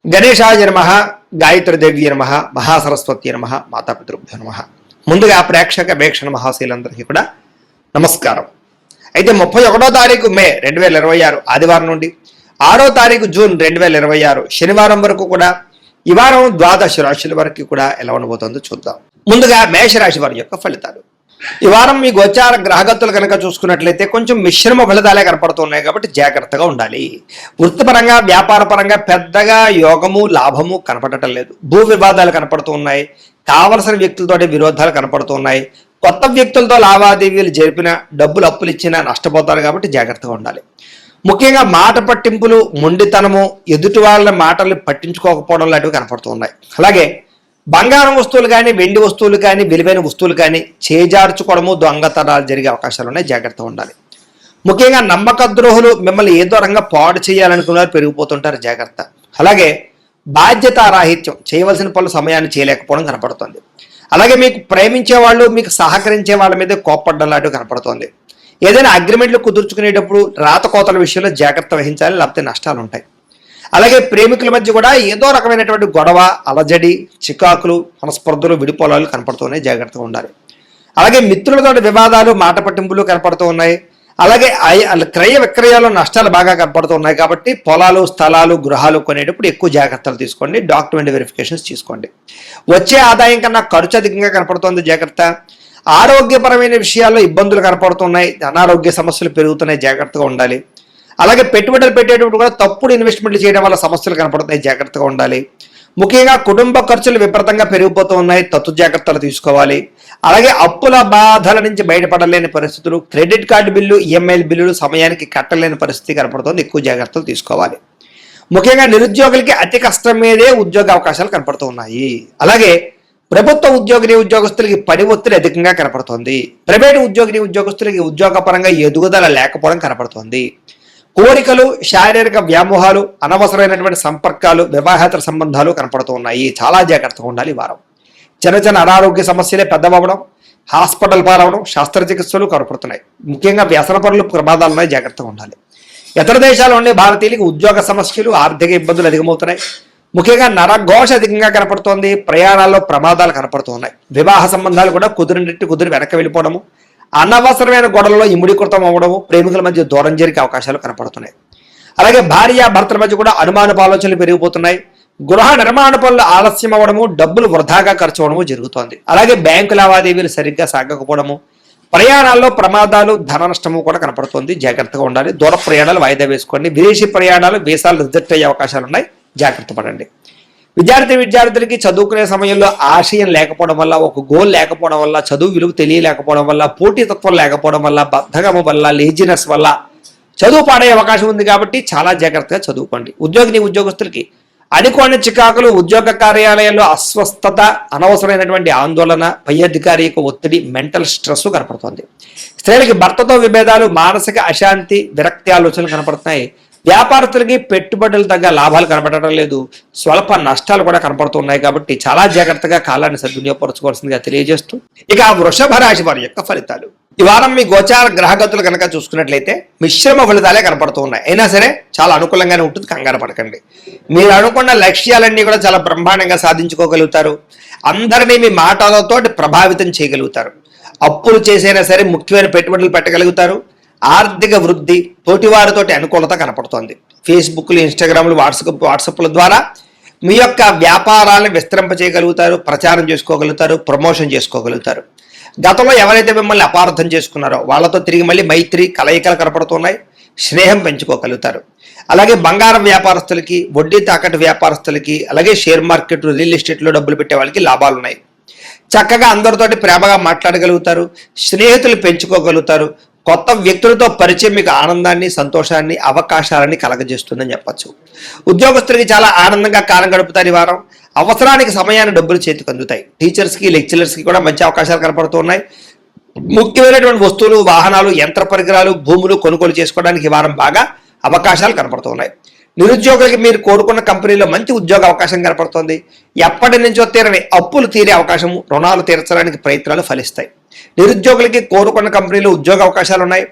గణేశాయ నమః, గాయత్రీదేవి నమః, మహాసరస్వతి నమః, మాతాపితృభ్యో నమః. ముందుగా ప్రేక్షక వీక్షణ మహాశీలందరికీ కూడా నమస్కారం. అయితే 31వ తారీఖు మే 2026 ఆదివారం నుండి 6వ తారీఖు జూన్ 2026 శనివారం వరకు కూడా ఈ వారం ద్వాదశ రాశుల వరకు కూడా ఎలా ఉండబోతుందో చూద్దాం. ముందుగా మేషరాశి వారి యొక్క ఫలితాలు. ఈ వారం మీ గోచార గ్రహగతులు కనుక చూసుకున్నట్లయితే కొంచెం మిశ్రమ ఫలితాలే కనపడుతున్నాయి కాబట్టి జాగ్రత్తగా ఉండాలి. వృత్తిపరంగా వ్యాపార పరంగా పెద్దగా యోగము లాభము కనపడటం లేదు. భూ వివాదాలు కనపడుతూ ఉన్నాయి. కావలసిన వ్యక్తులతోటి విరోధాలు కనపడుతూ ఉన్నాయి. కొత్త వ్యక్తులతో లావాదేవీలు జరిపిన డబ్బులు అప్పులు ఇచ్చినా నష్టపోతారు కాబట్టి జాగ్రత్తగా ఉండాలి. ముఖ్యంగా మాట పట్టింపులు, మొండితనము, ఎదుటి వాళ్ళ మాటలు పట్టించుకోకపోవడం లాంటివి కనపడుతూ ఉన్నాయి. అలాగే బంగారం వస్తువులు కానీ, వెండి వస్తువులు కానీ, విలువైన వస్తువులు కానీ చేజార్చుకోవడము, దొంగతనాలు జరిగే అవకాశాలు ఉన్నాయి. జాగ్రత్తగా ఉండాలి. ముఖ్యంగా నమ్మక ద్రోహులు మిమ్మల్ని ఏదో రంగా పాడు చేయాలనుకున్నారు, పెరిగిపోతుంటారు. జాగ్రత్త. అలాగే బాధ్యతారాహిత్యం, చేయవలసిన పనులు సమయాన్ని చేయలేకపోవడం కనపడుతుంది. అలాగే మీకు ప్రేమించే వాళ్ళు, మీకు సహకరించే వాళ్ళ మీద కోప్పడ్డం లాంటివి కనపడుతుంది. ఏదైనా అగ్రిమెంట్లు కుదుర్చుకునేటప్పుడు రాతకోతల విషయంలో జాగ్రత్త వహించాలి, లేకపోతే నష్టాలు ఉంటాయి. అలాగే ప్రేమికుల మధ్య కూడా ఏదో రకమైనటువంటి గొడవ, అలజడి, చికాకులు, మనస్పర్ధలు, విడిపోలాలు కనపడుతున్నాయి. జాగ్రత్తగా ఉండాలి. అలాగే మిత్రులతో వివాదాలు, మాట పట్టింపులు కనపడుతూ ఉన్నాయి. అలాగే క్రయ విక్రయాలు నష్టాలు బాగా కనపడుతూ ఉన్నాయి కాబట్టి పొలాలు, స్థలాలు, గృహాలు కొనేటప్పుడు ఎక్కువ జాగ్రత్తలు తీసుకోండి. డాక్యుమెంట్ వెరిఫికేషన్స్ తీసుకోండి. వచ్చే ఆదాయం కన్నా ఖర్చు అధికంగా కనపడుతోంది. జాగ్రత్త. ఆరోగ్యపరమైన విషయాల్లో ఇబ్బందులు కనపడుతున్నాయి. అనారోగ్య సమస్యలు పెరుగుతున్నాయి. జాగ్రత్తగా ఉండాలి. అలాగే పెట్టుబడులు పెట్టేటప్పుడు కూడా తప్పుడు ఇన్వెస్ట్మెంట్లు చేయడం వల్ల సమస్యలు కనపడుతున్నాయి. జాగ్రత్తగా ఉండాలి. ముఖ్యంగా కుటుంబ ఖర్చులు విపరీతంగా పెరిగిపోతూ ఉన్నాయి. తత్తు జాగ్రత్తలు తీసుకోవాలి. అలాగే అప్పుల బాధల నుంచి బయటపడలేని పరిస్థితులు, క్రెడిట్ కార్డు బిల్లు, ఈఎంఐల బిల్లులు సమయానికి కట్టలేని పరిస్థితి కనపడుతుంది. ఎక్కువ జాగ్రత్తలు తీసుకోవాలి. ముఖ్యంగా నిరుద్యోగులకి అతి కష్టం మీదే ఉద్యోగ అవకాశాలు కనపడుతూ ఉన్నాయి. అలాగే ప్రభుత్వ ఉద్యోగస్తులకి పని ఒత్తిడి అధికంగా కనపడుతోంది. ప్రైవేటు ఉద్యోగస్తులకి ఉద్యోగపరంగా ఎదుగుదల లేకపోవడం కనపడుతోంది. కోరికలు, శారీరక వ్యామోహాలు, అనవసరమైనటువంటి సంపర్కాలు, వివాహేతర సంబంధాలు కనపడుతూ ఉన్నాయి. చాలా జాగ్రత్తగా ఉండాలి. వారం చిన్న అనారోగ్య సమస్యలే పెద్దవడం, హాస్పిటల్ పాలవడం, శస్త్రచికిత్సలు కనపడుతున్నాయి. ముఖ్యంగా వ్యసన పనులు ప్రమాదాలు ఉన్నాయి. జాగ్రత్తగా ఉండాలి. ఇతర దేశాల్లో ఉండే భారతీయులకు ఉద్యోగ సమస్యలు, ఆర్థిక ఇబ్బందులు అధికమవుతున్నాయి. ముఖ్యంగా నరఘోష అధికంగా కనపడుతోంది. ప్రయాణాల్లో ప్రమాదాలు కనపడుతూ ఉన్నాయి. వివాహ సంబంధాలు కూడా కుదిరి వెనక్కి వెళ్ళిపోవడము, అనవసరమైన గొడవల్లో ఇముడీకృతం అవ్వడము, ప్రేమికుల మధ్య దూరం జరిగే అవకాశాలు కనపడుతున్నాయి. అలాగే భార్య భర్తల మధ్య కూడా అనుమానపు ఆలోచనలు పెరిగిపోతున్నాయి. గృహ నిర్మాణ పనులు ఆలస్యం అవ్వడము, డబ్బులు వృధాగా ఖర్చు అవడము జరుగుతోంది. అలాగే బ్యాంకు లావాదేవీలు సరిగ్గా సాగకపోవడము, ప్రయాణాల్లో ప్రమాదాలు, ధన నష్టము కూడా కనపడుతుంది. జాగ్రత్తగా ఉండాలి. దూర ప్రయాణాలు వాయిదా వేసుకోండి. విదేశీ ప్రయాణాలు, వీసాలు రిజెక్ట్ అయ్యే అవకాశాలు ఉన్నాయి. జాగ్రత్త పడండి. విద్యార్థులకి చదువుకునే సమయంలో ఆశయం లేకపోవడం వల్ల, ఒక గోల్ లేకపోవడం వల్ల, చదువు విలువ తెలియలేకపోవడం వల్ల, పోటీతత్వం లేకపోవడం వల్ల, బద్ధకము వల్ల, లేజినెస్ వల్ల చదువు పాడే అవకాశం ఉంది. కాబట్టి చాలా జాగ్రత్తగా చదువుకోండి. ఉద్యోగస్తులకి అనుకోని చికాకులు, ఉద్యోగ కార్యాలయాల్లో అస్వస్థత, అనవసరమైనటువంటి ఆందోళన, పై అధికారి యొక్క ఒత్తిడి, మెంటల్ స్ట్రెస్ కనపడుతుంది. స్త్రీలకి భర్తతో విభేదాలు, మానసిక అశాంతి, విరక్తి ఆలోచనలు కనపడుతున్నాయి. వ్యాపారస్తులకి పెట్టుబడులు తగ్గ లాభాలు కనపడటం లేదు. స్వల్ప నష్టాలు కూడా కనపడుతున్నాయి. కాబట్టి చాలా జాగ్రత్తగా కాలాన్ని సద్వినియోగపరచుకోవాల్సిందిగా తెలియజేస్తూ ఇక వృషభ రాశి వారి యొక్క ఫలితాలు. ఈ వారం మీ గోచార గ్రహగతులు కనుక చూసుకున్నట్లయితే మిశ్రమ ఫలితాలే కనపడుతూ ఉన్నాయి. అయినా సరే చాలా అనుకూలంగానే ఉంటుంది. కంగారు పడకండి. మీరు అనుకున్న లక్ష్యాలన్నీ కూడా చాలా బ్రహ్మాండంగా సాధించుకోగలుగుతారు. అందరినీ మీ మాటలతో ప్రభావితం చేయగలుగుతారు. అప్పులు చేసైనా సరే ముఖ్యమైన పెట్టుబడులు పెట్టగలుగుతారు. ఆర్థిక వృద్ధి, తోటివారితోటి అనుకూలత కనపడుతోంది. ఫేస్బుక్లు, ఇన్స్టాగ్రామ్లు, వాట్సాప్ల ద్వారా మీ యొక్క వ్యాపారాలను విస్తరింపచేయగలుగుతారు. ప్రచారం చేసుకోగలుగుతారు. ప్రమోషన్ చేసుకోగలుగుతారు. గతంలో ఎవరైతే మిమ్మల్ని అపార్థం చేసుకున్నారో వాళ్ళతో తిరిగి మళ్ళీ మైత్రి, కలయికలు కనపడుతున్నాయి. స్నేహం పెంచుకోగలుగుతారు. అలాగే బంగారం వ్యాపారస్తులకి, వడ్డీ తాకట్టు వ్యాపారస్తులకి, అలాగే షేర్ మార్కెట్, రియల్ ఎస్టేట్లో డబ్బులు పెట్టే వాళ్ళకి లాభాలు ఉన్నాయి. చక్కగా అందరితోటి ప్రేమగా మాట్లాడగలుగుతారు. స్నేహితులు పెంచుకోగలుగుతారు. కొత్త వ్యక్తులతో పరిచయం మీకు ఆనందాన్ని, సంతోషాన్ని, అవకాశాలని కలగజేస్తుందని చెప్పచ్చు. ఉద్యోగస్తులకి చాలా ఆనందంగా కాలం గడుపుతారు. ఈ వారం అవసరానికి సమయాన్ని డబ్బులు చేతికి అందుతాయి. టీచర్స్కి, లెక్చరర్స్కి కూడా మంచి అవకాశాలు కనపడుతున్నాయి. ముఖ్యమైనటువంటి వస్తువులు, వాహనాలు, యంత్ర పరికరాలు, భూములు కొనుగోలు చేసుకోవడానికి ఈ వారం బాగా అవకాశాలు కనపడుతున్నాయి. నిరుద్యోగులకి మీరు కోరుకున్న కంపెనీలో మంచి ఉద్యోగ అవకాశం కనపడుతుంది. ఎప్పటి నుంచో తీరని అప్పులు తీరే అవకాశము, రుణాలు తీర్చడానికి ప్రయత్నాలు ఫలిస్తాయి. నిరుద్యోగులకి కోరుకున్న కంపెనీలో ఉద్యోగ అవకాశాలు ఉన్నాయి.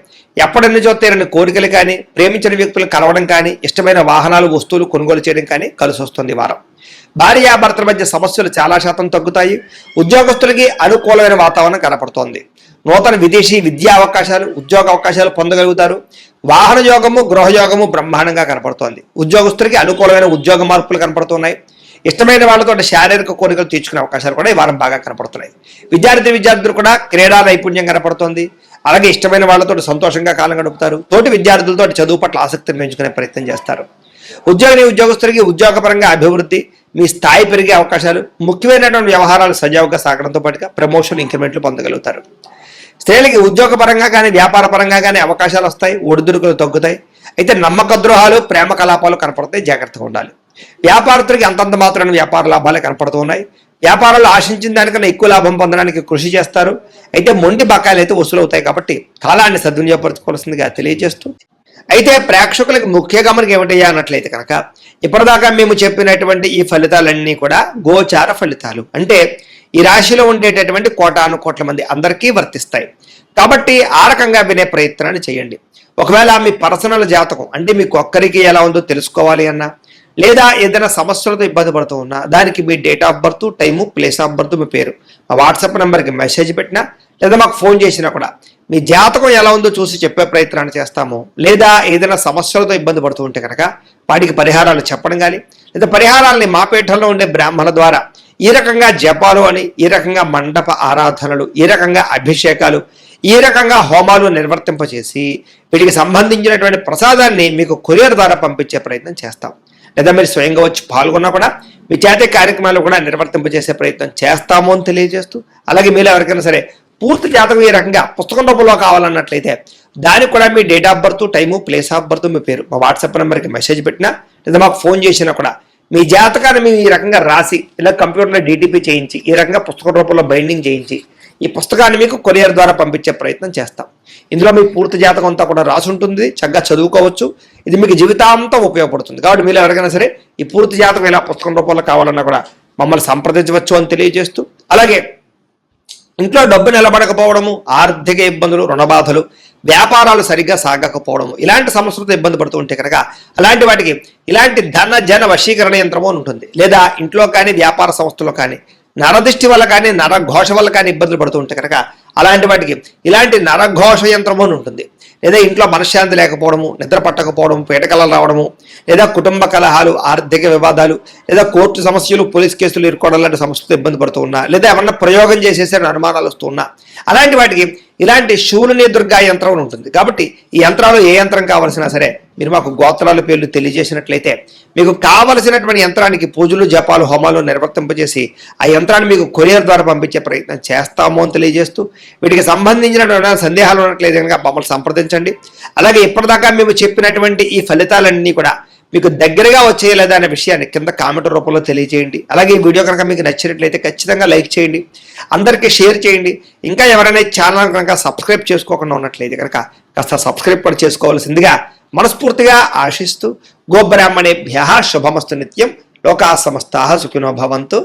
ఎప్పటి నుంచో తీరని కోరికలు కానీ, ప్రేమించిన వ్యక్తులు కలవడం కానీ, ఇష్టమైన వాహనాలు వస్తువులు కొనుగోలు చేయడం కానీ కలిసి వస్తుంది ఈ వారం. భార్యాభర్తల మధ్య సమస్యలు చాలా శాతం తగ్గుతాయి. ఉద్యోగస్తులకి అనుకూలమైన వాతావరణం కనపడుతోంది. నూతన విదేశీ విద్యా అవకాశాలు, ఉద్యోగ అవకాశాలు పొందగలుగుతారు. వాహన యోగము, గృహయోగము బ్రహ్మాండంగా కనపడుతోంది. ఉద్యోగస్తులకి అనుకూలమైన ఉద్యోగ మార్పులు కనపడుతున్నాయి. ఇష్టమైన వాళ్ళతో శారీరక కోరికలు తీర్చుకునే అవకాశాలు కూడా ఈ వారం బాగా కనపడుతున్నాయి. విద్యార్థులు కూడా క్రీడా నైపుణ్యం కనపడుతోంది. అలాగే ఇష్టమైన వాళ్ళతో సంతోషంగా కాలం గడుపుతారు. తోటి విద్యార్థులతో చదువు పట్ల ఆసక్తిని పెంచుకునే ప్రయత్నం చేస్తారు. ఉద్యోగస్తులకి ఉద్యోగపరంగా అభివృద్ధి, మీ స్థాయి పెరిగే అవకాశాలు, ముఖ్యమైనటువంటి వ్యవహారాలు సజావుగా సాగడంతో పాటుగా ప్రమోషన్, ఇంక్రిమెంట్లు పొందగలుగుతారు. స్త్రీలకి ఉద్యోగపరంగా కానీ, వ్యాపార పరంగా కానీ అవకాశాలు వస్తాయి. ఒడిదుడుకులు తగ్గుతాయి. అయితే నమ్మక ద్రోహాలు, ప్రేమ కలాపాలు కనపడతాయి. జాగ్రత్తగా ఉండాలి. వ్యాపారస్తులకి అంతంత మాత్రమే వ్యాపార లాభాలే కనపడుతూ ఉన్నాయి. వ్యాపారాలు ఆశించిన దానికన్నా ఎక్కువ లాభం పొందడానికి కృషి చేస్తారు. అయితే మొండి బకాయిలు అయితే వసూలు అవుతాయి. కాబట్టి కాలాన్ని సద్వినియోగపరచుకోవాల్సిందిగా తెలియజేస్తూ, అయితే ప్రేక్షకులకు ముఖ్య గమనిక ఏమిటయ్యా అన్నట్లయితే కనుక, ఇప్పటిదాకా మేము చెప్పినటువంటి ఈ ఫలితాలన్నీ కూడా గోచార ఫలితాలు. అంటే ఈ రాశిలో ఉండేటటువంటి కోటాను కోట్ల మంది అందరికీ వర్తిస్తాయి. కాబట్టి ఆ రకంగా వినే ప్రయత్నాన్ని చేయండి. ఒకవేళ మీ పర్సనల్ జాతకం అంటే మీకు ఒక్కరికి ఎలా ఉందో తెలుసుకోవాలి అన్నా, లేదా ఏదైనా సమస్యలతో ఇబ్బంది పడుతూ ఉన్నా, దానికి మీ date of birth, time, place of birth, మీ పేరు మా వాట్సాప్ నెంబర్కి మెసేజ్ పెట్టినా, లేదా మాకు ఫోన్ చేసినా కూడా మీ జాతకం ఎలా ఉందో చూసి చెప్పే ప్రయత్నాన్ని చేస్తాము. లేదా ఏదైనా సమస్యలతో ఇబ్బంది పడుతూ ఉంటే కనుక వాటికి పరిహారాలు చెప్పడం కానీ, లేదా పరిహారాలని మా పీఠంలో ఉండే బ్రాహ్మణ ద్వారా ఈ రకంగా జపాలు అని, ఈ రకంగా మండప ఆరాధనలు, ఈ రకంగా అభిషేకాలు, ఈ రకంగా హోమాలు నిర్వర్తింపచేసి వీటికి సంబంధించినటువంటి ప్రసాదాన్ని మీకు కొరియర్ ద్వారా పంపించే ప్రయత్నం చేస్తాం. లేదా మీరు స్వయంగా వచ్చి పాల్గొన్నా కూడా మీ చేతి కార్యక్రమాలు కూడా నిర్వర్తింపజేసే ప్రయత్నం చేస్తాము అని తెలియజేస్తూ, అలాగే మీరు ఎవరికైనా సరే పూర్తి జాతకం ఈ రకంగా పుస్తకం రూపంలో కావాలన్నట్లయితే దానికి కూడా మీ date of birth, time, place of birth, మీ పేరు మా వాట్సాప్ నెంబర్కి మెసేజ్ పెట్టినా, లేదా మాకు ఫోన్ చేసినా కూడా మీ జాతకాన్ని మేము ఈ రకంగా రాసి, ఇలా కంప్యూటర్లో డీటీపీ చేయించి, ఈ రకంగా పుస్తక రూపంలో బైండింగ్ చేయించి ఈ పుస్తకాన్ని మీకు కొరియర్ ద్వారా పంపించే ప్రయత్నం చేస్తాం. ఇందులో మీ పూర్తి జాతకం అంతా కూడా రాసి ఉంటుంది. చక్కగా చదువుకోవచ్చు. ఇది మీకు జీవితాంతం ఉపయోగపడుతుంది. కాబట్టి మీరు ఎవరికైనా సరే ఈ పూర్తి జాతకం ఇలా పుస్తకం రూపంలో కావాలన్నా కూడా మమ్మల్ని సంప్రదించవచ్చు అని తెలియజేస్తూ, అలాగే ఇంట్లో డబ్బు నిలబడకపోవడము, ఆర్థిక ఇబ్బందులు, రుణబాధలు, వ్యాపారాలు సరిగ్గా సాగకపోవడము, ఇలాంటి సమస్యలతో ఇబ్బంది పడుతూ ఉంటే కనుక అలాంటి వాటికి ఇలాంటి ధన జన వశీకరణ యంత్రము అని ఉంటుంది. లేదా ఇంట్లో కానీ, వ్యాపార సంస్థలో కానీ నరదృష్టి వల్ల కానీ, నరఘోష వల్ల కానీ ఇబ్బందులు పడుతూ ఉంటే కనుక అలాంటి వాటికి ఇలాంటి నరఘోష యంత్రము అని ఉంటుంది. లేదా ఇంట్లో మనశ్శాంతి లేకపోవడము, నిద్ర పట్టకపోవడము, పీడకలలు రావడము, లేదా కుటుంబ కలహాలు, ఆర్థిక వివాదాలు, లేదా కోర్టు సమస్యలు, పోలీస్ కేసులు ఇరుకోవడం లాంటి సమస్యలతో ఇబ్బంది పడుతూ ఉన్నా, లేదా ఏమన్నా ప్రయోగం చేసేసే అనుమానాలు వస్తూ ఉన్నా, అలాంటి వాటికి ఇలాంటి శూలిని దుర్గా యంత్రం ఉంటుంది. కాబట్టి ఈ యంత్రాలు ఏ యంత్రం కావాల్సినా సరే మీరు మాకు గోత్రాల పేర్లు తెలియజేసినట్లయితే మీకు కావలసినటువంటి యంత్రానికి పూజలు, జపాలు, హోమాలు నిర్వర్తింపజేసి ఆ యంత్రాన్ని మీకు కొరియర్ ద్వారా పంపించే ప్రయత్నం చేస్తాము అని తెలియజేస్తూ, వీటికి సంబంధించినటువంటి సందేహాలు ఉన్నట్లయితే కనుక మమ్మల్ని సంప్రదించండి. అలాగే ఇప్పటిదాకా మేము చెప్పినటువంటి ఈ ఫలితాలన్నీ కూడా మీకు దగ్గరగా వచ్చేయలేదా అనే విషయాన్ని కింద కామెంట్ రూపంలో తెలియజేయండి. అలాగే ఈ వీడియో కనుక మీకు నచ్చినట్లయితే ఖచ్చితంగా లైక్ చేయండి, అందరికీ షేర్ చేయండి. ఇంకా ఎవరైనా ఛానల్ కనుక సబ్స్క్రైబ్ చేసుకోకుండా ఉన్నట్లయితే కనుక కాస్త సబ్స్క్రైబ్ కూడా చేసుకోవాల్సిందిగా మనస్ఫూర్తిగా ఆశిస్తూ, గోబ్రాహ్మణేభ్యః శుభమస్తు నిత్యం, లోకా సమస్తాః సుఖినో భవంతు.